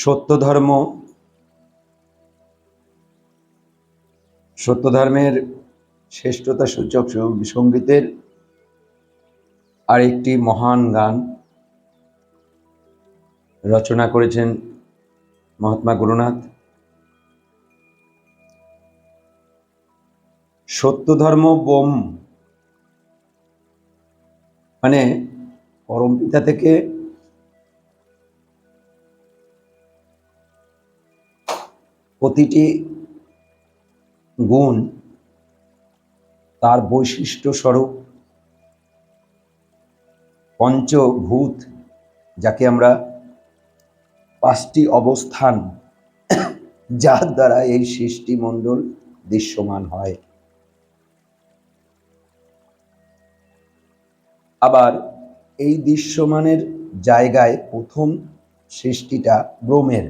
সত্য ধর্ম, সত্য ধর্মের শ্রেষ্ঠতা সূচক সঙ্গীতের আরেকটি মহান গান রচনা করেছেন মহাত্মা গুরুনাথ। সত্য ধর্ম বোম মানে পরমপিতা থেকে প্রতিটি গুণ তার বৈশিষ্ট্য স্বরূপ পঞ্চভূত, যাকে আমরা পাঁচটি অবস্থান, যার দ্বারা এই সৃষ্টিমণ্ডল দৃশ্যমান হয়। আবার এই দৃশ্যমানের জায়গায় প্রথম সৃষ্টিটা ব্রহ্মের।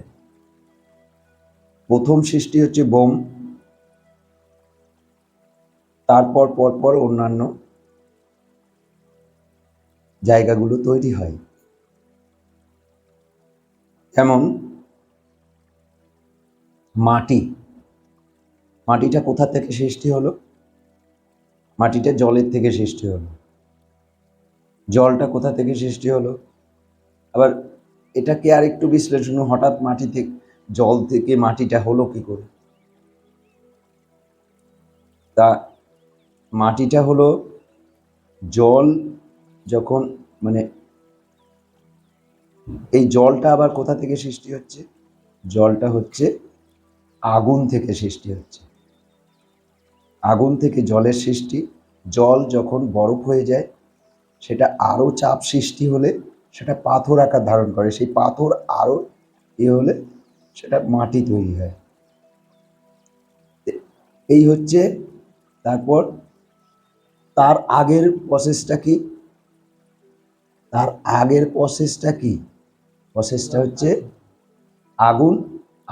প্রথম সৃষ্টি হচ্ছে বোম, তারপর পরপর অন্যান্য জায়গাগুলো তৈরি হয়। যেমন মাটিটা কোথা থেকে সৃষ্টি হলো? মাটিটা জলের থেকে সৃষ্টি হলো। জলটা কোথা থেকে সৃষ্টি হলো? আবার এটাকে আর একটু বিশ্লেষণ, হঠাৎ মাটি থেকে, জল থেকে মাটিটা হলো কি করে? তা মাটিটা হলো, জল যখন এই জলটা আবার কোথা থেকে সৃষ্টি হচ্ছে? জলটা হচ্ছে আগুন থেকে সৃষ্টি হচ্ছে। আগুন থেকে জলের সৃষ্টি। জল যখন বরফ হয়ে যায়, সেটা আরো চাপ সৃষ্টি হলে সেটা পাথর আকার ধারণ করে। সেই পাথর আরো হলে সেটা মাটি তৈরি হয়। এই হচ্ছে। তারপর তার আগের প্রসেসটা কি? প্রসেসটা হচ্ছে আগুন।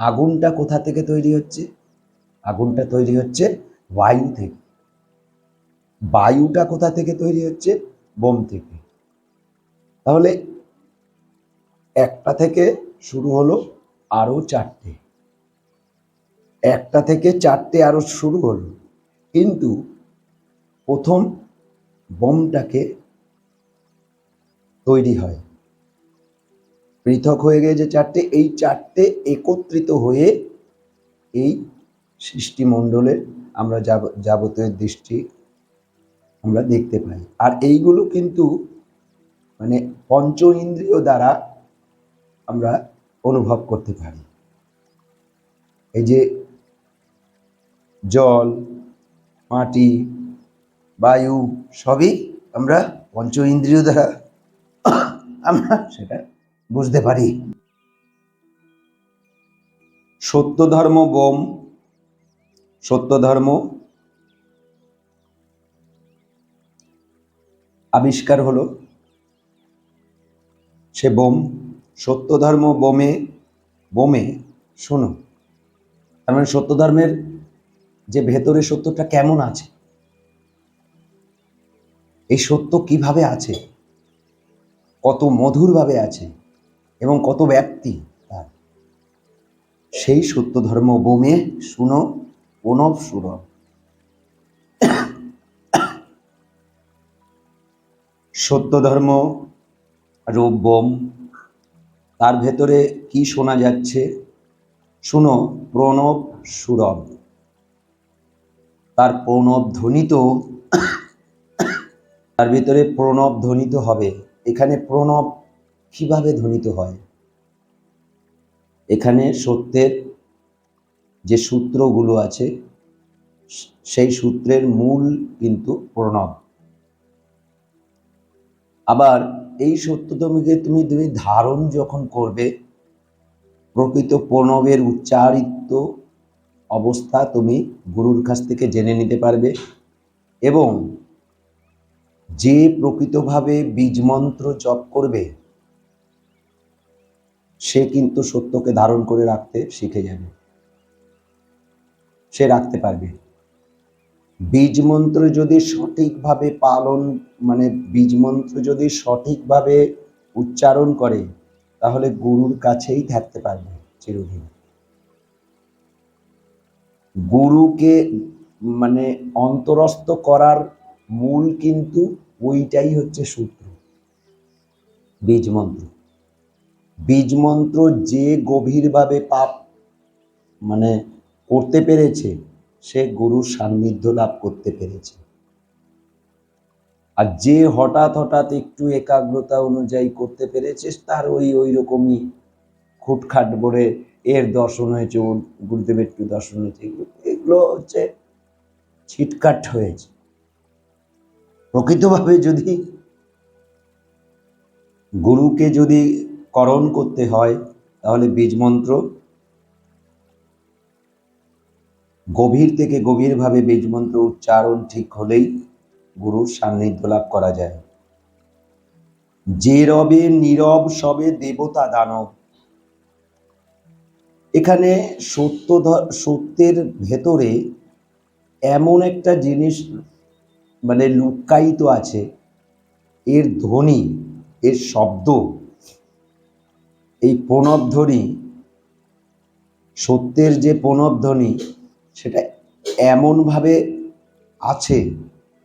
আগুনটা কোথা থেকে তৈরি হচ্ছে? আগুনটা তৈরি হচ্ছে বায়ু থেকে। বায়ুটা কোথা থেকে তৈরি হচ্ছে? বোম থেকে। তাহলে একটা থেকে শুরু হলো আরো চারটে, একটা থেকে চারটে আরো শুরু হলো, কিন্তু প্রথম বোমটাকে তৈরি হয়, পৃথক হয়ে গিয়ে যে চারটে, এই চারটে একত্রিত হয়ে এই সৃষ্টিমণ্ডলের আমরা যাবতীয় দৃষ্টি আমরা দেখতে পাই। আর এইগুলো কিন্তু পঞ্চ ইন্দ্রিয় দ্বারা আমরা অনুভব করতে পারি। এই যে জল, মাটি, বায়ু সবই আমরা পঞ্চ ইন্দ্রিয় দ্বারা আমরা সেটা বুঝতে পারি। সত্য ধর্ম বোম, সত্য ধর্ম আবিষ্কার হলো, সে বোম। সত্য ধর্ম বোমে শোনো, তার মানে সত্য ধর্মের যে ভেতরে সত্যটা কেমন আছে, এই সত্য কিভাবে আছে, কত মধুরভাবে আছে এবং কত ব্যাপ্তি তার, সেই সত্য ধর্ম বোমে শুনো প্রণব সুরভ। সত্য ধর্ম রূপ বোম, তার ভেতরে কি শোনা যাচ্ছে? শুনো প্রণব সুরভ। তার প্রণব ধ্বনিত, তার ভিতরে প্রণব ধ্বনিত হবে। এখানে প্রণব কিভাবে ধ্বনিত হয়? এখানে সত্যের যে সূত্রগুলো আছে, সেই সূত্রের মূল কিন্তু প্রণব। আবার এই সত্যতমকে তুমি ধারণ যখন করবে, প্রকৃত প্রণবের উচ্চারিত অবস্থা তুমি গুরুর কাছ থেকে জেনে নিতে পারবে। এবং যে প্রকৃতভাবে বীজমন্ত্র জপ করবে, সে কিন্তু সত্যকে ধারণ করে রাখতে শিখে যাবে, সে রাখতে পারবে। বীজমন্ত্র যদি সঠিকভাবে পালন, বীজমন্ত্র যদি সঠিকভাবে উচ্চারণ করে, তাহলে গুরুর কাছেই থাকতে পারবে। চিরদিন। গুরুকে মানে অন্তরস্থ করার মূল কিন্তু ওইটাই হচ্ছে সূত্র, বীজ মন্ত্র। বীজ মন্ত্র যে গভীরভাবে পাপ মানে করতে পেরেছে, সে গুরুর সান্নিধ্য লাভ করতে পেরেছে। আর যে হঠাৎ হঠাৎ একটু একাগ্রতা অনুযায়ী করতে পেরেছে, তার ওই রকমই খুটখাট বলে এর দর্শন হয়েছে, গুরুদেবের একটু দর্শন হয়েছে, এগুলো হচ্ছে ছিটকাট হয়েছে। প্রকৃতভাবে যদি গুরুকে যদি করণ করতে হয়, তাহলে বীজ মন্ত্র গভীর থেকে গভীরভাবে বীজ মন্ত্র উচ্চারণ ঠিক হলেই গুরুর সান্নিধ্য লাভ করা যায়। যে রবে নীরব সবে দেবতা দানব। এখানে সত্যের ভেতরে এমন একটা জিনিস মানে লুকায়িত আছে, এর ধ্বনি, এর শব্দ, এই প্রণবধ্বনি, সত্যের যে প্রণবধ্বনি, সেটা এমনভাবে আছে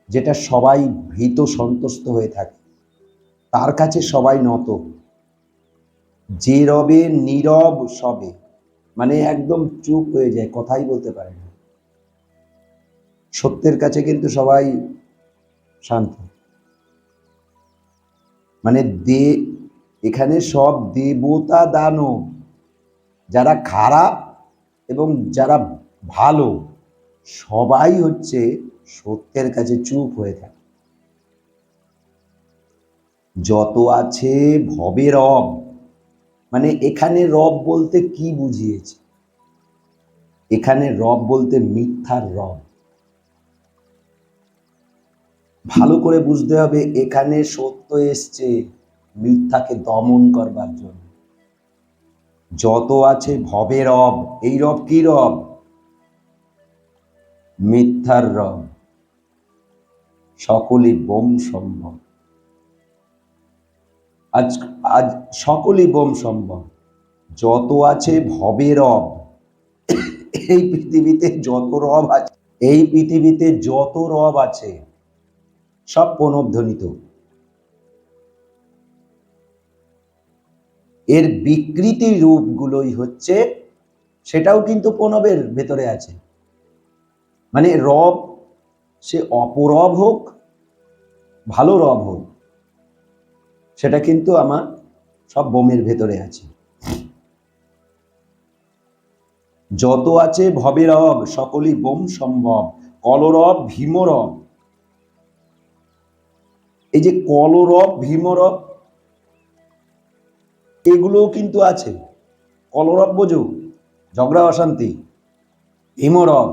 যেটা সবাই ভীত সন্তুষ্ট হয়ে থাকে, তার কাছে সবাই নত। যে রবে নীরব সবে, মানে একদম চুপ হয়ে যায়, কথাই বলতে পারে না। সত্যের কাছে কিন্তু সবাই শান্ত, মানে এখানে সব দেবতা দানব, যারা খারাপ এবং যারা ভালো, সবাই হচ্ছে সত্যের কাছে চুপ হয়ে থাকে। যত আছে ভবে রব, মানে এখানে রব বলতে কি বুঝিয়েছে? এখানে রব বলতে মিথ্যার রব। ভালো করে বুঝতে হবে, এখানে সত্য এসছে মিথ্যাকে দমন করবার জন্য। যত আছে ভবে রব, এই রব কি রব? মিথ্যার রব। সকলই বোম সম্ভব, আজ সকলই বোম সম্ভব। যত আছে ভবে রব, এই পৃথিবীতে যত রব আছে, এই পৃথিবীতে যত রব আছে সব প্রণবধ্বনিত। এর বিকৃতি রূপগুলোই হচ্ছে, সেটাও কিন্তু প্রণবের ভেতরে আছে। মানে রব, সে অপরব হোক, ভালো রব হোক, সেটা কিন্তু আমার সব বোমের ভেতরে আছে। যত আছে ভবে রব, সকলই বোম সম্ভব। কলরব ভীমরব, এই যে কলরব ভীমরব, এগুলোও কিন্তু আছে। কলরব বোঝো, ঝগড়া অশান্তি। ভীমরব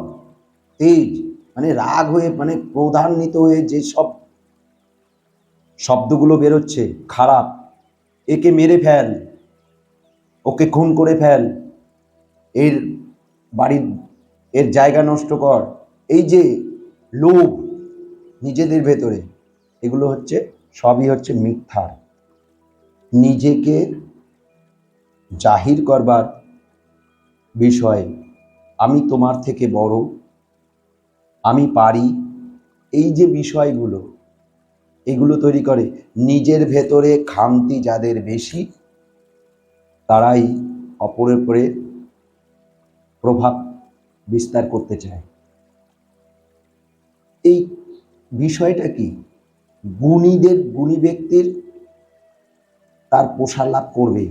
তেজ, মানে রাগ হয়ে, মানে ক্রোধান্বিত হয়ে যে সব শব্দগুলো বেরোচ্ছে, খারাপ, একে মেরে ফেল, ওকে খুন করে ফেল, এর বাড়ির এর জায়গা নষ্ট কর, এই যে লোভ নিজেদের ভেতরে, এগুলো হচ্ছে সবই হচ্ছে মিথ্যার। নিজেকে জাহির করবার বিষয়, আমি তোমার থেকে বড়, আমি পারি, এই যে বিষয়গুলো, এগুলো তৈরি করে। নিজের ভেতরে খামতি যাদের বেশি, তারাই অপরের উপরে প্রভাব বিস্তার করতে চায়। এই বিষয়টা কি? গুণী ব্যক্তির তার প্রসার লাভ করবে,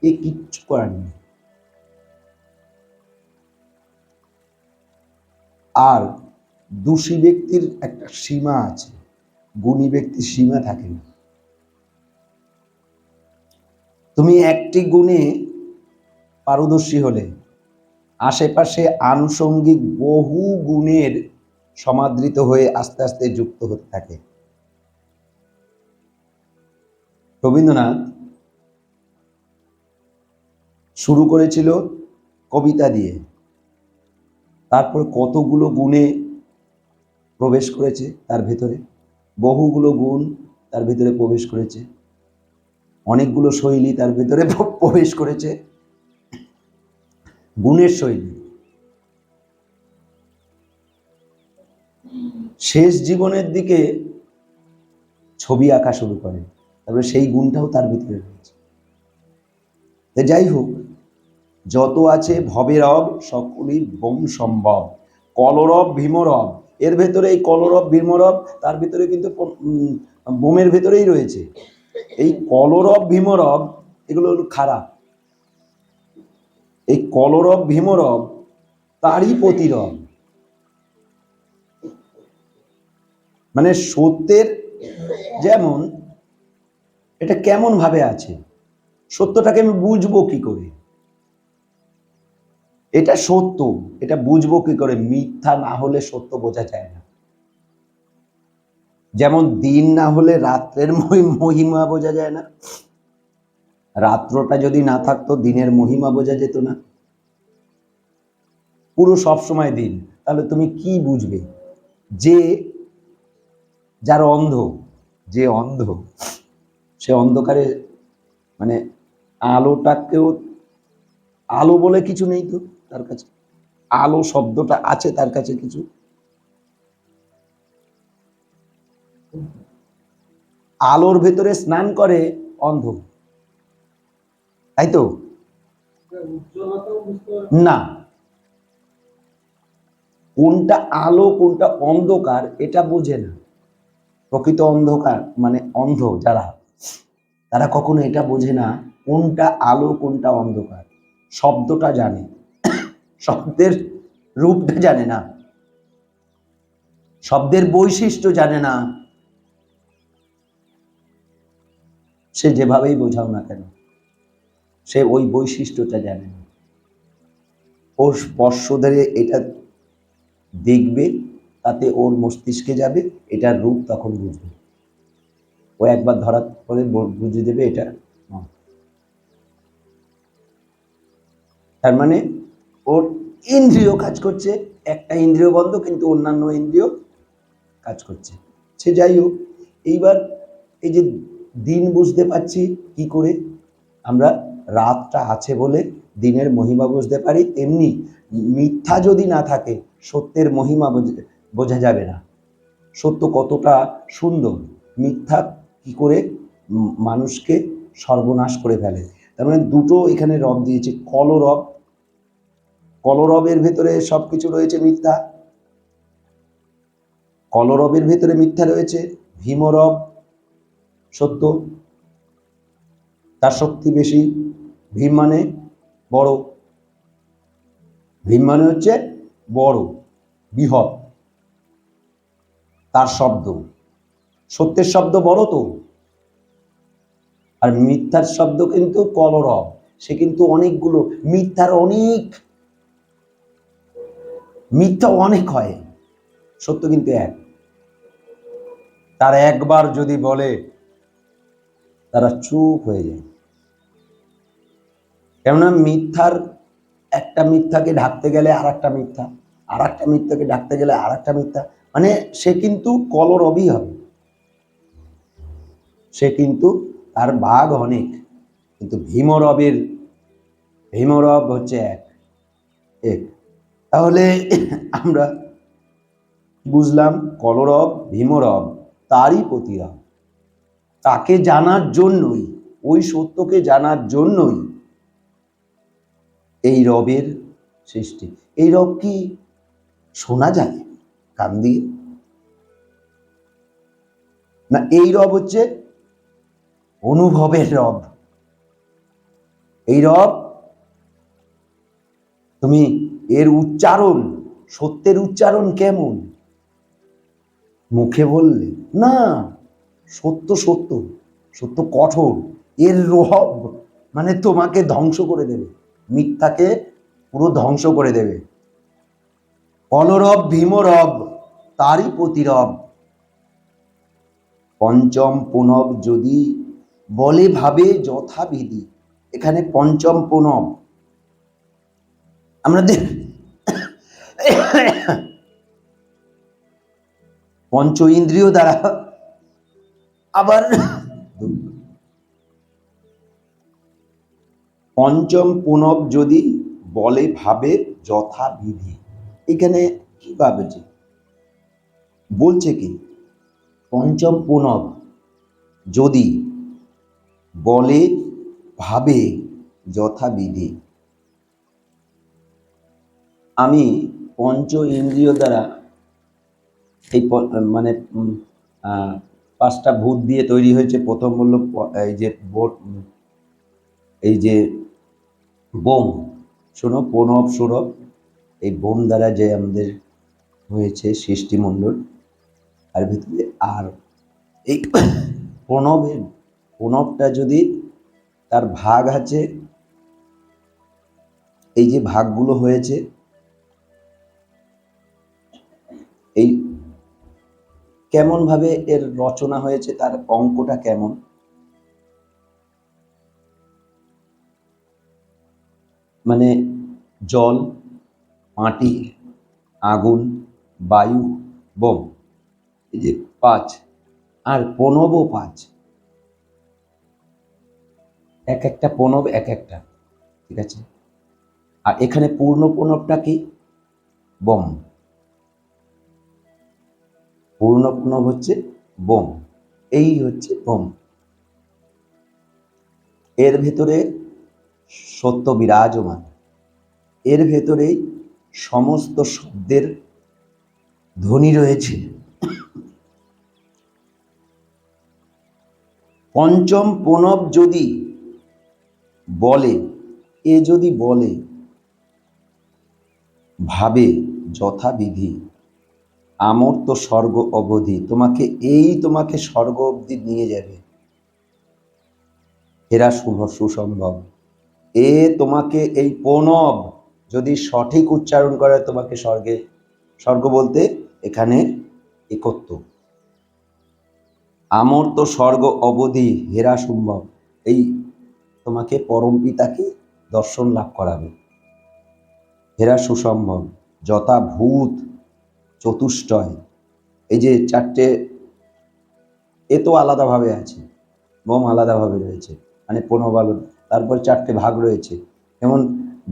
এ কিচ্ছু করার নেই। আর দোষী ব্যক্তির একটা সীমা আছে, গুণী ব্যক্তির সীমা থাকে না। তুমি একটি গুণে পারদর্শী হলে, আশেপাশে আনুষঙ্গিক বহু গুণের সমাদৃত হয়ে আস্তে আস্তে যুক্ত হতে থাকে। রবীন্দ্রনাথ শুরু করেছিল কবিতা দিয়ে, তারপর কতগুলো গুণে প্রবেশ করেছে তার ভেতরে, বহুগুলো গুণ তার ভিতরে প্রবেশ করেছে, অনেকগুলো শৈলী তার ভিতরে প্রবেশ করেছে। গুণের শৈলী। শেষ জীবনের দিকে ছবি আঁকা শুরু করে, তারপরে সেই গুণটাও তার ভিতরে রয়েছে। যাই হোক, যত আছে ভবেরব সকলই বোম সম্ভব, কলরব ভীমরব, এর ভেতরে এই কলরব ভীমরব তার ভিতরে কিন্তু বোমের ভেতরেই রয়েছে। এই কলরব ভীমরব এগুলো হলো খারাপ, এই কলরব ভীমরব তারই প্রতিরব। মানে সত্যের যেমন এটা কেমন ভাবে আছে, সত্যটাকে আমি বুঝবো কি করে, এটা সত্য, এটা বুঝবো কি করে? মিথ্যা না হলে সত্য বোঝা যায় না। যেমন দিন না হলে রাত্রের মহিমা বোঝা যায় না, রাত্রটা যদি না থাকতো দিনের মহিমা বোঝা যেত না। পুরো সব সময় দিন, তাহলে তুমি কি বুঝবে? যে যার অন্ধ, যে অন্ধ সে অন্ধকারে মানে আলোটাকেও আলো বলে কিছু নেই তো তার কাছে, আলো শব্দটা আছে তার কাছে কিছু, আলোর ভেতরে স্নান করে অন্ধ, তাই তো না? কোনটা আলো কোনটা অন্ধকার এটা বোঝে না। প্রকৃত অন্ধকার মানে অন্ধ যারা, তারা কখনো এটা বোঝে না কোনটা আলো কোনটা অন্ধকার। শব্দটা জানে, শব্দের রূপটা জানে না, শব্দের বৈশিষ্ট্য জানে না। সে যেভাবেই বোঝাও না কেন, সে ওই বৈশিষ্ট্যটা জানে না। ওর স্পর্শ ধরে এটা দেখবে, তাতে ওর মস্তিষ্কে যাবে, এটার রূপ তখন বুঝবে। ও একবার ধরা পরে বুঝে দেবে এটা। তার মানে ওর ইন্দ্রিয় কাজ করছে, একটা ইন্দ্রিয় বন্ধ কিন্তু অন্যান্য ইন্দ্রিয় কাজ করছে। সে যাই হোক, এইবার এই যে দিন বুঝতে পারছি কি করে? আমরা রাতটা আছে বলে দিনের মহিমা বুঝতে পারি। তেমনি মিথ্যা যদি না থাকে সত্যের মহিমা বোঝা যাবে না। সত্য কতটা সুন্দর, মিথ্যা কি করে মানুষকে সর্বনাশ করে ফেলে। তার মানে দুটো এখানে রব দিয়েছে, কলরব, কলরবের ভেতরে সবকিছু রয়েছে মিথ্যা, কলরবের ভেতরে মিথ্যা রয়েছে। ভীমরব সত্য, তার শক্তি বেশি। ভীম মানে বড়, ভীম মানে হচ্ছে বড়, বৃহৎ, তার শব্দ। সত্যের শব্দ বড় তো, আর মিথ্যার শব্দ কিন্তু কলরব, সে কিন্তু অনেকগুলো, মিথ্যার অনেক, মিথ্যা অনেক হয়, সত্য কিন্তু এক। তার একবার যদি বলে তারা চুপ হয়ে যায়। কেননা মিথ্যার একটা মিথ্যাকে ঢাকতে গেলে আর একটা মিথ্যা, আর একটা মিথ্যাকে ঢাকতে গেলে আর একটা মিথ্যা, মানে সে কিন্তু কলরবই হবে। সে কিন্তু তার ভাগ অনেক, কিন্তু ভীমরবের, ভীমরব হচ্ছে এক এক। তাহলে আমরা বুঝলাম কলরব ভীমরব তারই প্রতিরব। তাকে জানার জন্যই, ওই সত্যকে জানার জন্যই এই রবের সৃষ্টি। এই রব কি শোনা যায় কান দিয়ে? না, এই রব হচ্ছে অনুভবের রব। এই রব তুমি এর উচ্চারণ, সত্যের উচ্চারণ কেমন মুখে বললে না, সত্য সত্য, সত্য কঠোর, এর রব মানে তোমাকে ধ্বংস করে দেবে, মিথ্যাকে পুরো ধ্বংস করে দেবে। কলরব ভীমরব তারই প্রতিরব, পঞ্চম পুনব যদি বলে ভাবে যথাবিধি। এখানে পঞ্চম পুনব আমরা পঞ্চ ইন্দ্রিয় দ্বারা, আবার পঞ্চম পুনব যদি বলে ভাবে যথাবিধি। এখানে কি ভাবছে, বলছে কি পঞ্চম প্রণব যদি বলে ভাবে যথাবিধি। আমি পঞ্চ ইন্দ্রিয় দ্বারা এই মানে পাঁচটা ভূত দিয়ে তৈরি হয়েছে। প্রথম বলল এই যে বোম, শোনো, প্রণব সৌরভ, এই বোম দ্বারা যে আমাদের হয়েছে সৃষ্টিমণ্ডল, আর ভিতরে আর এই প্রণবটা যদি তার ভাগ আছে, এই যে ভাগগুলো হয়েছে, এই কেমন ভাবে এর রচনা হয়েছে, তার অঙ্কটা কেমন, মানে জল, মাটি, আগুন, বায়ু, বোম, এই যে পাঁচ, আর প্রণবও পাঁচ, এক একটা প্রণব এক একটা, ঠিক আছে। আর এখানে পূর্ণ প্রণবটা কি, বোম, পূর্ণ প্রণব হচ্ছে বোম, এই হচ্ছে বোম। এর ভেতরে সত্য বিরাজমান, এর ভেতরেই সমস্ত শব্দের ধ্বনি রয়েছে। পঞ্চম প্রণব যদি বলে, এ যদি বলে ভাবে যথাবিধি, আমর তো স্বর্গ অবধি, তোমাকে স্বর্গ অবধি নিয়ে যাবে, এরা সুসম্ভব। এ তোমাকে এই প্রণব যদি সঠিক উচ্চারণ করে তোমাকে স্বর্গে, স্বর্গ বলতে এখানে একত্ব, আমর তো স্বর্গ অবধি হেরা সম্ভব, এই তোমাকে পরম পিতাকে দর্শন লাভ করাবে, হেরা সুসম্ভব। যথা ভূত চতুষ্টয়, এই যে চারটে, এ তো আলাদাভাবে আছে, বোম আলাদাভাবে রয়েছে, মানে প্রণব আলাদা, তারপর চারটে ভাগ রয়েছে, যেমন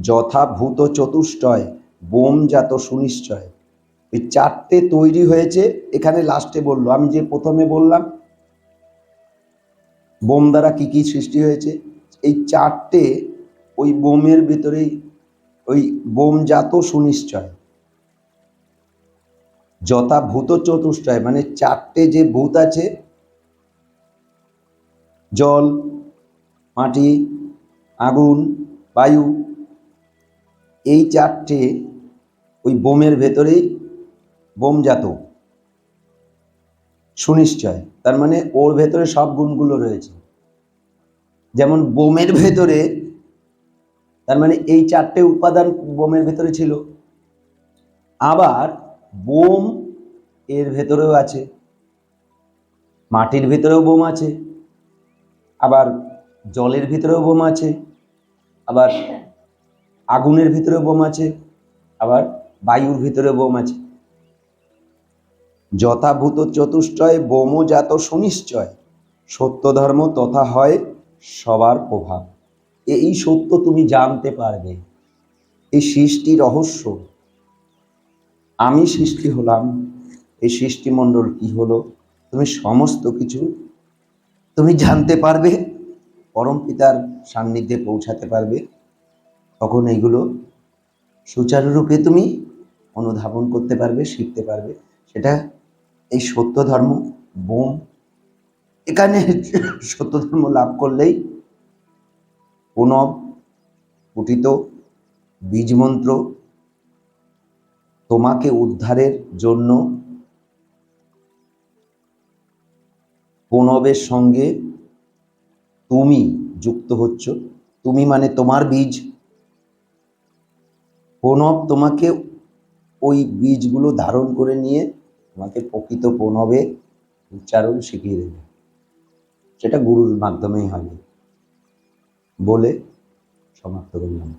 যথা ভূত চতুষ্টয় বোম জাত সুনিশ্চয়, এই চারটে তৈরি হয়েছে। এখানে লাস্টে বললো, আমি যে প্রথমে বললাম বোম দ্বারা কি কি সৃষ্টি হয়েছে, এই চারটে ওই বোমের ভিতরেই, ওই বোম জাত সুনিশ্চয়, যথা ভূত চতুষ্টয় মানে চারটে যে ভূত আছে, জল, মাটি, আগুন, বায়ু, এই চারটে ওই বোমের ভেতরেই বোমজাত সুনিশ্চয়, তার মানে ওর ভেতরে সব গুণগুলো রয়েছে। যেমন বোমের ভেতরে, তার মানে এই চারটে উপাদান বোমের ভেতরে ছিল, আবার বোম এর ভেতরেও আছে, মাটির ভেতরেও বোম আছে, আবার জলের ভিতরেও বোম আছে, আবার আগুনের ভিতরেও বোম আছে, আবার বায়ুর ভিতরে বোম আছে। যথাভূত চতুষ্টয় বোমজাত সুনিশ্চয়, সত্য ধর্ম তথা হয় সবার প্রভাব। এই সত্য তুমি জানতে পারবে, এই সৃষ্টি রহস্য, আমি সৃষ্টি হলাম, এই সৃষ্টিমণ্ডল কি হলো, তুমি সমস্ত কিছু তুমি জানতে পারবে, পরম পিতার সান্নিধ্যে পৌঁছাতে পারবে, তখন এইগুলো সুচারুরূপে তুমি অনুধাবন করতে পারবে, শিখতে পারবে। সেটা এই সত্য ধর্ম বোম, এখানে সত্য ধর্ম লাভ করলেই প্রণব পুটিত বীজমন্ত্র তোমাকে উদ্ধারের জন্য প্রণবের সঙ্গে তুমি যুক্ত হচ্ছ, তুমি মানে তোমার বীজ, প্রণব তোমাকে ওই বীজগুলো ধারণ করে নিয়ে তোমাকে প্রকৃত প্রণবে উচ্চারণ শিখিয়ে দেবে, সেটা গুরুর মাধ্যমেই হবে। বলে সমাপ্ত করলাম।